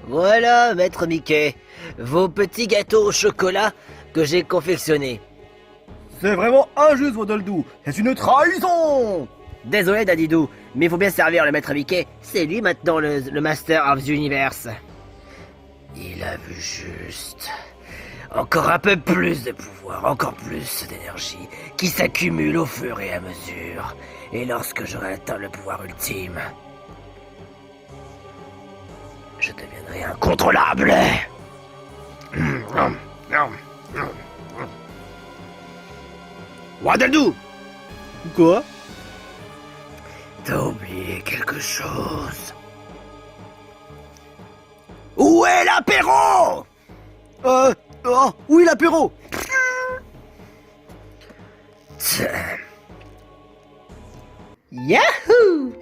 Voilà, maître Mickey, vos petits gâteaux au chocolat que j'ai confectionnés. C'est vraiment injuste, Waddle-Doo. C'est une trahison. Désolé, Dadidou, mais il faut bien servir le maître Mickey. C'est lui maintenant le Master of the Universe. Il a vu juste. Encore un peu plus de pouvoir, encore plus d'énergie, qui s'accumule au fur et à mesure. Et lorsque j'aurai atteint le pouvoir ultime, je deviendrai incontrôlable. Waddle-Doo. Quoi? T'as oublié quelque chose. Où est l'apéro? Oh, oui, l'apéro. Yahoo!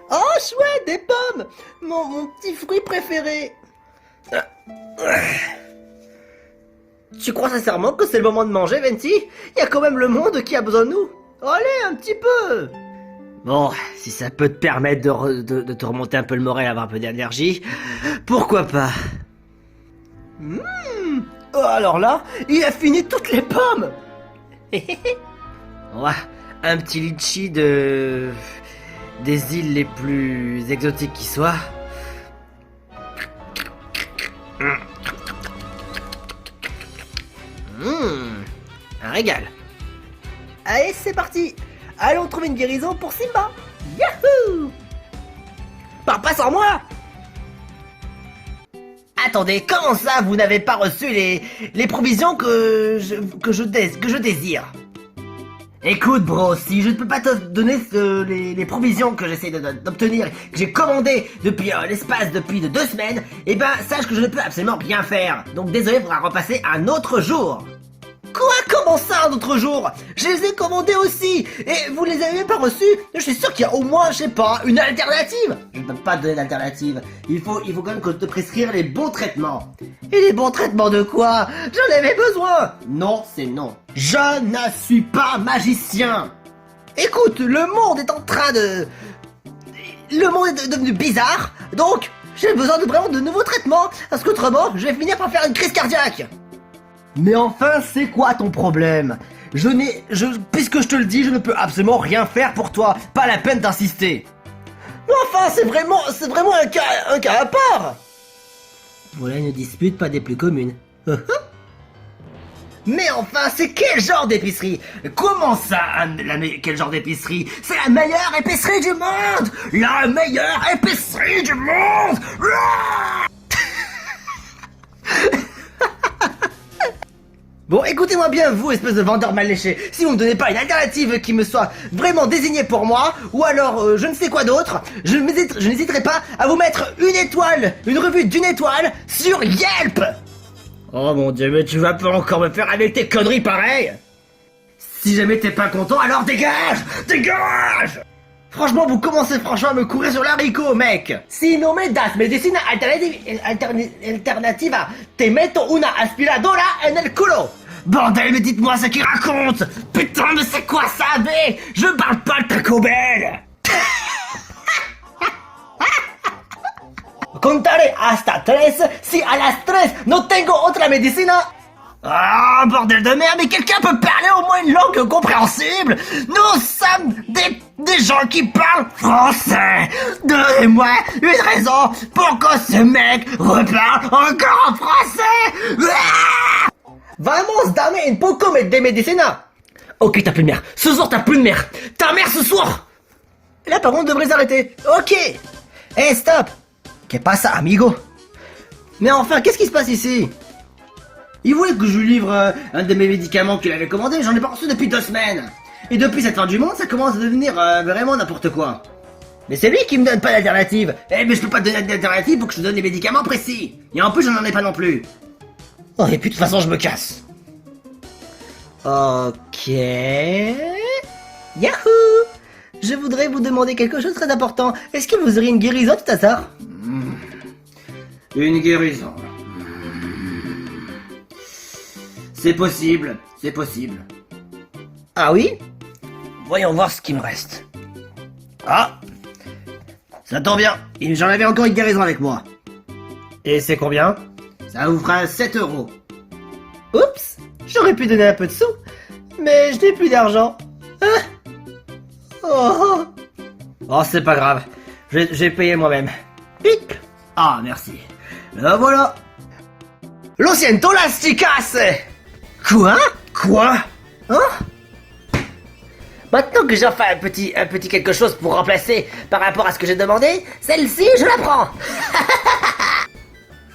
Oh, chouette, des pommes! Mon petit fruit préféré! Tu crois sincèrement que c'est le moment de manger, Venti? Il y a quand même le monde qui a besoin de nous! Allez, un petit peu! Bon, si ça peut te permettre de te remonter un peu le moral et avoir un peu d'énergie, pourquoi pas? Oh, alors là, il a fini toutes les pommes! Ouais, un petit litchi des îles les plus exotiques qui soient. Un régal. Allez, c'est parti! Allons trouver une guérison pour Simba! Yahoo! Papa sans moi! Attendez, comment ça vous n'avez pas reçu les provisions que je désire? Écoute bro, si je ne peux pas te donner les provisions que j'essaie d'obtenir, que j'ai commandées depuis l'espace depuis 2 semaines, eh ben sache que je ne peux absolument rien faire. Donc désolé, il faudra repasser un autre jour. Quoi? Comment ça un autre jour? Je les ai commandés aussi! Et vous les avez même pas reçus? Je suis sûr qu'il y a au moins, je sais pas, une alternative! Je ne peux pas te donner d'alternative. Il faut quand même que je te prescrire les bons traitements. Et les bons traitements de quoi? J'en avais besoin! Non, c'est non. Je ne suis pas magicien! Écoute, le monde est en train de... Le monde est devenu bizarre, donc j'ai besoin vraiment de nouveaux traitements, parce qu'autrement, je vais finir par faire une crise cardiaque! Mais enfin, c'est quoi ton problème? Puisque je te le dis, je ne peux absolument rien faire pour toi. Pas la peine d'insister. Mais enfin, c'est vraiment un cas à part. Voilà une dispute pas des plus communes. Mais enfin, c'est quel genre d'épicerie? Comment ça, quel genre d'épicerie? C'est la meilleure épicerie du monde! La meilleure épicerie du monde! Bon, écoutez-moi bien, vous, espèce de vendeur mal léché. Si vous me donnez pas une alternative qui me soit vraiment désignée pour moi, ou alors je ne sais quoi d'autre, je n'hésiterai pas à vous mettre une revue d'1 étoile sur Yelp. Oh mon dieu, mais tu vas pas encore me faire avec tes conneries pareilles. Si jamais t'es pas content, alors dégage! Dégage! Franchement, vous commencez franchement à me courir sur l'haricot, mec. Si no me das medicina alternativa, te meto una aspiradora en el culo. Bordel, mais dites-moi ce qu'il raconte. Putain, mais c'est quoi ça, mais je parle pas de Taco Bell. Contaré hasta 3 si a las 3 no tengo otra medicina. Ah, bordel de merde, mais quelqu'un peut parler au moins une langue compréhensible? Nous sommes des gens qui parlent français. Donnez-moi une raison pour que ce mec reparle encore en français. Ah! Vamos, dame un poco de medicina. Ok, t'as plus de mère. Ce soir, t'as plus de mère. Ta mère ce soir. Là, par contre, on devrait s'arrêter. Ok. Hey, stop. Que pasa, amigo? Mais enfin, qu'est-ce qui se passe ici? Il voulait que je lui livre un de mes médicaments qu'il avait commandé, j'en ai pas reçu depuis 2 semaines. Et depuis cette fin du monde, ça commence à devenir vraiment n'importe quoi. Mais c'est lui qui me donne pas d'alternative. Eh mais je peux pas te donner d'alternative pour que je te donne des médicaments précis. Et en plus, j'en ai pas non plus. Oh, et puis de toute façon, je me casse. Ok... Yahoo! Je voudrais vous demander quelque chose de très important. Est-ce que vous auriez une guérison tout hasard? Une guérison. C'est possible, c'est possible. Ah oui? Voyons voir ce qu'il me reste. Ah! Ça tombe bien, j'en avais encore une guérison avec moi. Et c'est combien? Ça vous fera 7 euros. Oups! J'aurais pu donner un peu de sous, mais je n'ai plus d'argent. Hein? Oh, oh c'est pas grave. Je vais payer moi-même. Bip! Ah, merci. Voilà. Lo siento, las chicas! Quoi? Quoi? Hein? Maintenant que j'ai enfin un petit quelque chose pour remplacer par rapport à ce que j'ai demandé, celle-ci, je la prends!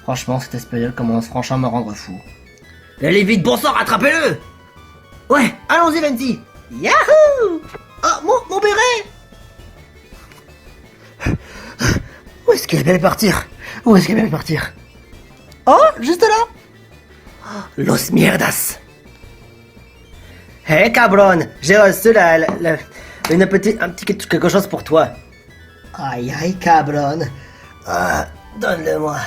Franchement, cet espagnol commence franchement à me rendre fou. Allez vite, bon sang, rattrapez-le! Ouais, allons-y, Venti! Yahoo! Oh, mon béret! Où est-ce qu'elle va partir? Où est-ce qu'elle va partir? Oh, juste là! Los mierdas! Hé, cabron! J'ai reçu un petit quelque chose pour toi. Aïe, aïe, cabron! Donne-le-moi.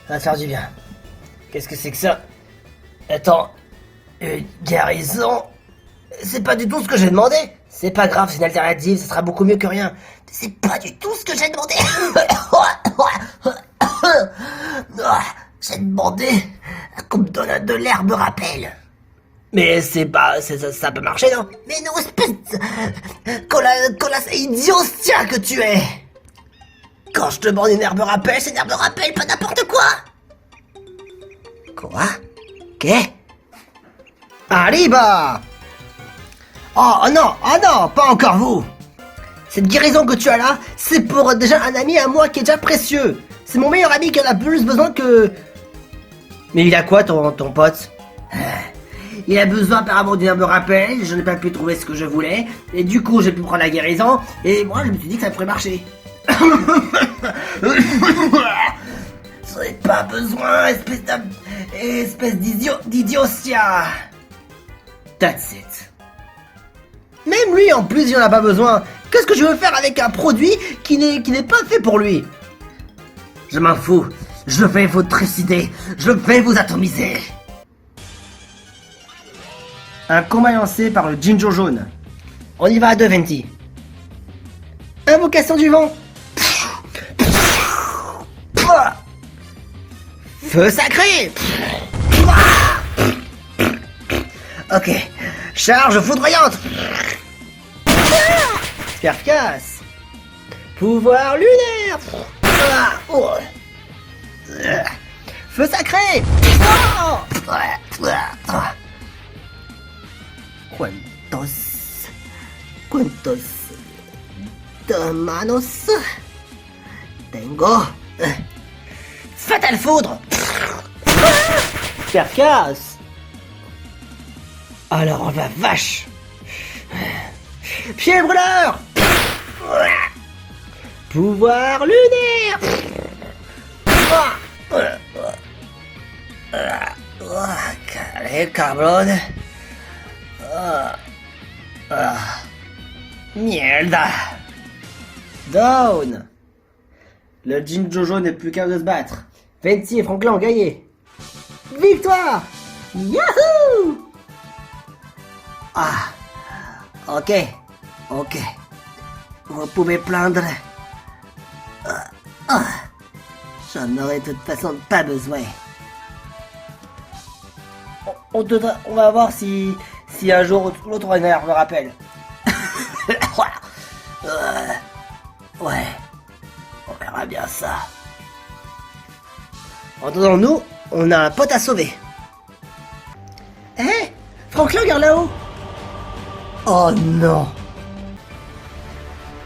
Ça va te faire du bien. Qu'est-ce que c'est que ça? Attends, une guérison? C'est pas du tout ce que j'ai demandé. C'est pas grave, c'est une alternative, ça sera beaucoup mieux que rien. C'est pas du tout ce que j'ai demandé. J'ai demandé qu'on me donne de l'herbe rappel. Mais c'est pas... ça peut marcher, non? Mais non, espèce... Colas idiostia que tu es. Quand je te demande une herbe rappel, c'est une herbe rappel, pas n'importe quoi. Quoi? Qu'est? Arriba! Oh non, pas encore vous! Cette guérison que tu as là, c'est pour déjà un ami à moi qui est déjà précieux. C'est mon meilleur ami qui en a plus besoin que... Mais il a quoi ton pote? Il a besoin apparemment d'une herbe rappel, je n'ai pas pu trouver ce que je voulais, et du coup j'ai pu prendre la guérison, et moi je me suis dit que ça pourrait marcher. J'en ai pas besoin, espèce d'idiotia. That's it. Même lui en plus il en a pas besoin. Qu'est-ce que je veux faire avec un produit qui n'est pas fait pour lui? Je m'en fous, je vais vous trucider, je vais vous atomiser. Un combat lancé par le Jinjo jaune. On y va à deux, Venti. Invocation du vent. Feu sacré. Ok. Charge foudroyante. Percasse. Pouvoir lunaire. Feu sacré. ¿Cuántos de manos tengo? Fatal foudre. Percasse. Alors on va vache. Pied brûleur. Pouvoir lunaire. Allez, cabrón. Mierda. Down. Le Jinjo jaune n'est plus qu'à de se battre. Venti et Franklin ont gagné. Victoire. Yahoo. Ah. Ok. Vous pouvez plaindre. J'en aurais de toute façon pas besoin. On va voir si un jour l'autre me rappelle. Ouais, on verra bien ça. En attendant, nous, on a un pote à sauver. Hé, Franklin, regarde là-haut. Oh non.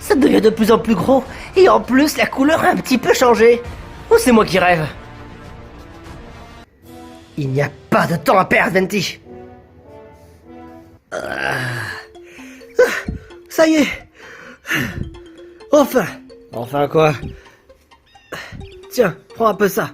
Ça devient de plus en plus gros. Et en plus, la couleur a un petit peu changé. Ou c'est moi qui rêve? Il n'y a pas de temps à perdre, Venti. Ça y est. Enfin. Enfin quoi? Tiens, prends un peu ça.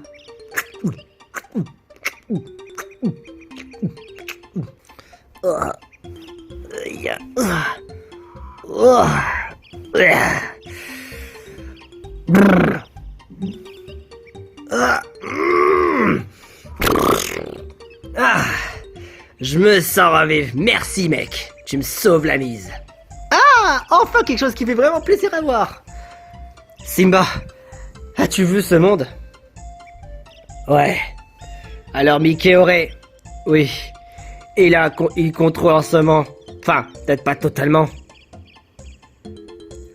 me sens revivre. Merci, mec. Tu me sauves la mise. Ah, enfin quelque chose qui fait vraiment plaisir à voir. Simba, as-tu vu ce monde? Ouais. Alors Mickey aurait... Oui. Il contrôle en ce moment. Enfin, peut-être pas totalement.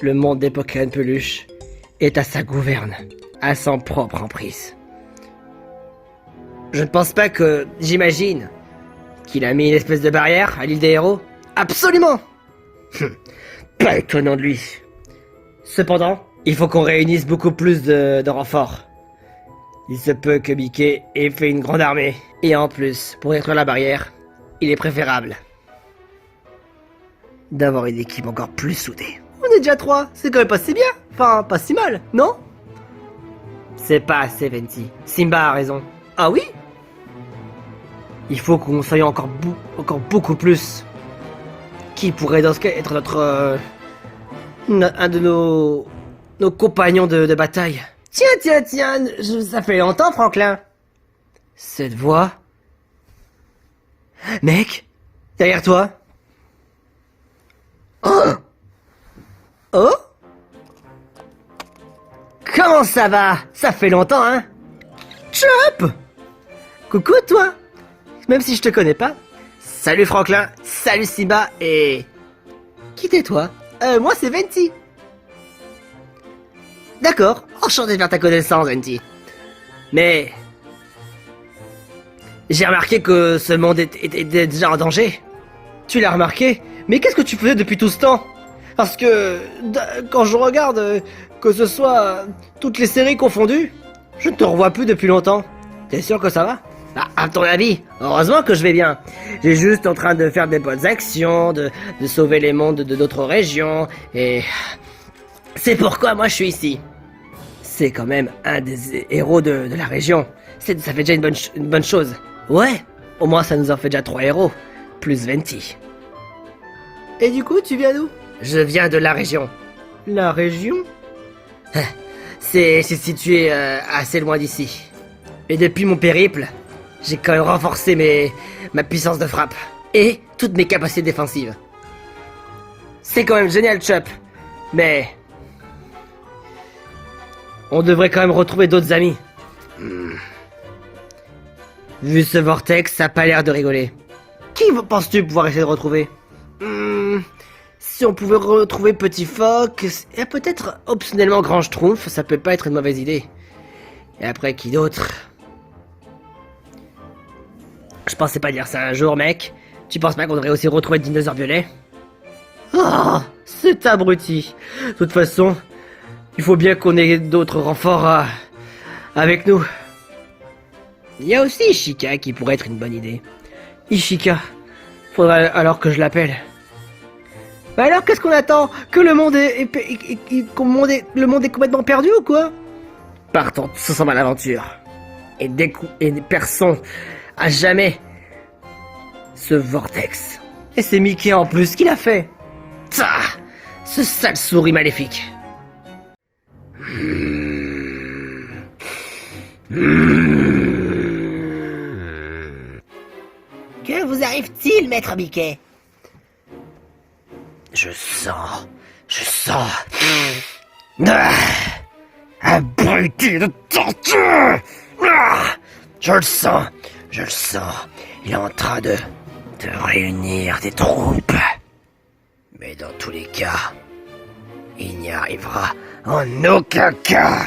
Le monde des Pokémon peluches est à sa gouverne, à son propre emprise. Je ne pense pas que... J'imagine qu'il a mis une espèce de barrière à l'île des héros. Absolument. Pas étonnant de lui. Cependant, il faut qu'on réunisse beaucoup plus de renforts. Il se peut que Mickey ait fait une grande armée. Et en plus, pour détruire la barrière, il est préférable d'avoir une équipe encore plus soudée. On est déjà 3, c'est quand même pas si bien. Enfin, pas si mal, non? C'est pas assez, Venti. Simba a raison. Ah oui? Il faut qu'on soit encore beaucoup plus. Qui pourrait dans ce cas être notre... un de nos compagnons de bataille? Tiens, ça fait longtemps, Franklin. Cette voix... Mec, derrière toi. Oh! Oh? Comment ça va? Ça fait longtemps, hein? Chop! Coucou, toi! Même si je te connais pas. Salut, Franklin. Salut, Simba. Et... Qui t'es, toi? Moi, c'est Venti. D'accord, enchanté de faire ta connaissance, Venti. Mais... J'ai remarqué que ce monde était déjà en danger. Tu l'as remarqué? Mais qu'est-ce que tu faisais depuis tout ce temps? Parce que... Quand je regarde... Que ce soit... toutes les séries confondues... Je ne te revois plus depuis longtemps. T'es sûr que ça va? Ah, à ton avis, heureusement que je vais bien. J'ai juste en train de faire des bonnes actions, de sauver les mondes de d'autres régions, et... C'est pourquoi moi je suis ici. C'est quand même un des héros de la région. Ça fait déjà une bonne chose. Ouais, au moins ça nous en fait déjà 3 héros, plus Venti. Et du coup, tu viens d'où? Je viens de la région. La région? C'est situé assez loin d'ici. Et depuis mon périple, j'ai quand même renforcé ma puissance de frappe. Et toutes mes capacités défensives. C'est quand même génial, Chop. Mais... on devrait quand même retrouver d'autres amis. Vu ce vortex, ça a pas l'air de rigoler. Qui penses-tu pouvoir essayer de retrouver? Si on pouvait retrouver Petit Phoque, et peut-être optionnellement Grand Schtroumpf, ça peut pas être une mauvaise idée. Et après, qui d'autre? Je pensais pas dire ça un jour, mec. Tu penses pas qu'on devrait aussi retrouver le dinosaure violet? Oh, c'est abruti. De toute façon, il faut bien qu'on ait d'autres renforts avec nous. Il y a aussi Ishika qui pourrait être une bonne idée. Ishika, faudrait alors que je l'appelle. Bah alors, qu'est-ce qu'on attend? Que le monde le monde est complètement perdu ou quoi? Partons tous ensemble à l'aventure. Et personne à jamais ce vortex. Et c'est Mickey en plus qui l'a fait. Tah, ce sale souris maléfique. Que vous arrive-t-il, maître Mickey? Je sens... abruti de torture. Je le sens. Il est en train de réunir des troupes. Mais dans tous les cas, il n'y arrivera en aucun cas.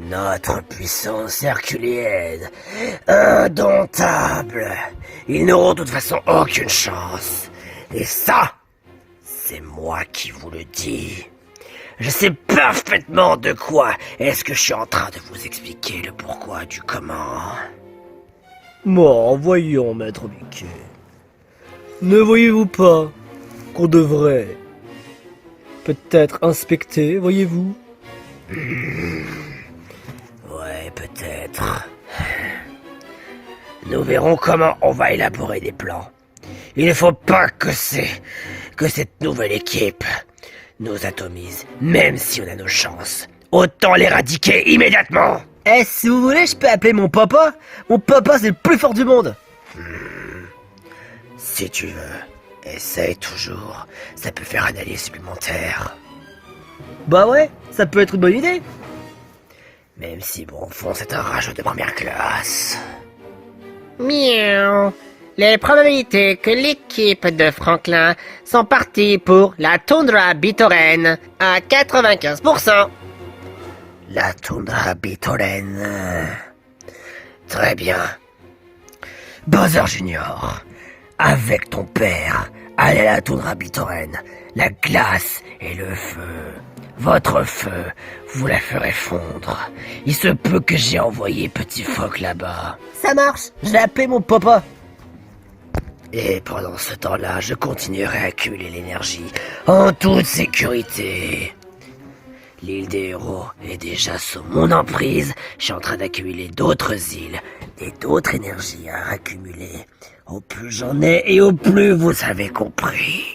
Notre puissance herculéenne, indomptable. Ils n'auront de toute façon aucune chance. Et ça, c'est moi qui vous le dis. Je sais parfaitement de quoi est-ce que je suis en train de vous expliquer le pourquoi du comment. Bon, voyons, maître Mickey. Ne voyez-vous pas qu'on devrait peut-être inspecter, voyez-vous? Ouais, peut-être. Nous verrons comment on va élaborer des plans. Il ne faut pas que cette nouvelle équipe nous atomise, même si on a nos chances. Autant l'éradiquer immédiatement. Eh, si vous voulez, je peux appeler mon papa. Mon papa, c'est le plus fort du monde. Si tu veux, essaye toujours. Ça peut faire un allié supplémentaire. Bah ouais, ça peut être une bonne idée. Même si, bon, au fond, c'est un rageux de première classe. Miaou. Les probabilités que l'équipe de Franklin sont partis pour la toundra bitoraine à 95%. La toundra bitoraine. Très bien. Bowser Junior, avec ton père, allez à la toundra bitoraine. La glace et le feu. Votre feu, vous la ferez fondre. Il se peut que j'ai envoyé Petit Phoque là-bas. Ça marche, je vais appeler mon papa. Et pendant ce temps-là, je continuerai à accumuler l'énergie en toute sécurité. L'île des héros est déjà sous mon emprise. Je suis en train d'accumuler d'autres îles et d'autres énergies à accumuler. Au plus j'en ai et au plus vous avez compris.